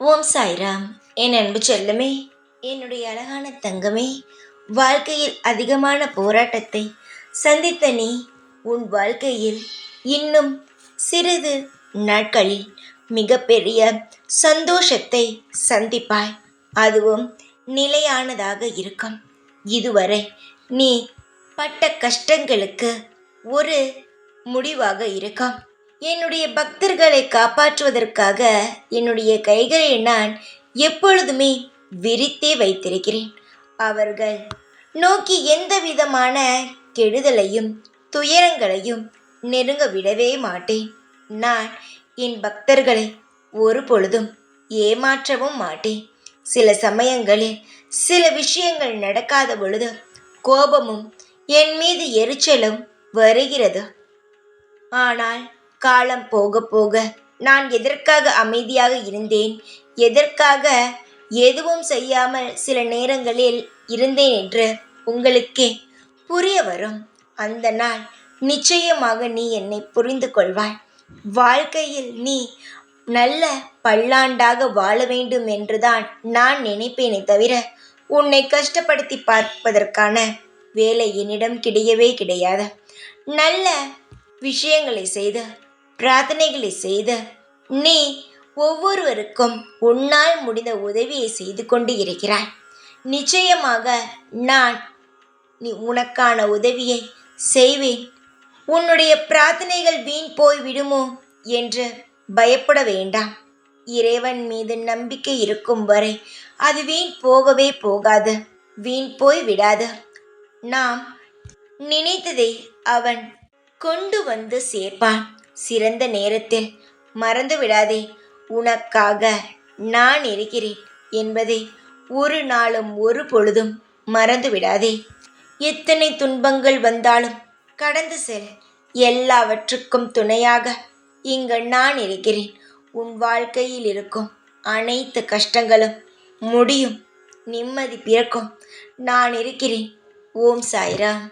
ஓம் சாய்ராம். என் அன்பு செல்லமே, என்னுடைய அழகான தங்கமே, வாழ்க்கையில் அதிகமான போராட்டத்தை சந்தித்த நீ உன் வாழ்க்கையில் இன்னும் சிறிது நாட்களில் மிகப்பெரிய சந்தோஷத்தை சந்திப்பாய். அதுவும் நிலையானதாக இருக்கும். இதுவரை நீ பட்ட கஷ்டங்களுக்கு ஒரு முடிவாக இருக்கும். என்னுடைய பக்தர்களை காப்பாற்றுவதற்காக என்னுடைய கைகளை நான் எப்பொழுதுமே விரித்தே வைத்திருக்கிறேன். அவர்கள் நோக்கி எந்த விதமான கெடுதலையும் துயரங்களையும் நெருங்க விடவே மாட்டேன். நான் என் பக்தர்களை ஒரு பொழுதும் ஏமாற்றவும் மாட்டேன். சில சமயங்களில் சில விஷயங்கள் நடக்காத பொழுது கோபமும் என் மீது எரிச்சலும் வருகிறது. ஆனால் காலம் போக போக நான் எதற்காக அமைதியாக இருந்தேன், எதற்காக எதுவும் செய்யாமல் சில நேரங்களில் இருந்தேன் என்று உங்களுக்கே புரிய வரும். அந்த நாள் நிச்சயமாக நீ என்னை புரிந்து கொள்வாய். வாழ்க்கையில் நீ நல்ல பல்லாண்டாக வாழ வேண்டும் என்றுதான் நான் நினைப்பேனே தவிர உன்னை கஷ்டப்படுத்தி பார்ப்பதற்கான வேலை என்னிடம் கிடையவே கிடையாது. நல்ல விஷயங்களை செய்து பிரார்த்தனைகளை செய்து நீ ஒவ்வொருவருக்கும் உன்னால் முடிந்த உதவியை செய்து கொண்டு இருக்கிறாய். நிச்சயமாக நான் உனக்கான உதவியை செய்வேன். உன்னுடைய பிரார்த்தனைகள் வீண் போய் விடுமோ என்று பயப்பட வேண்டாம். இறைவன் மீது நம்பிக்கை இருக்கும் வரை அது வீண் போகவே போகாது, வீண் போய் விடாது. நாம் நினைத்ததை அவன் கொண்டு வந்து சேர்ப்பான் சிறந்த நேரத்தில். மறந்து விடாதே, உனக்காக நான் இருக்கிறேன் என்பதை ஒரு நாளும் ஒரு பொழுதும் மறந்து விடாதே. எத்தனை துன்பங்கள் வந்தாலும் கடந்து செல். எல்லாவற்றுக்கும் துணையாக இங்கு நான் இருக்கிறேன். உன் வாழ்க்கையில் இருக்கும் அனைத்து கஷ்டங்களும் முடியும், நிம்மதி பிறக்கும். நான் இருக்கிறேன். ஓம் சாய்ராம்.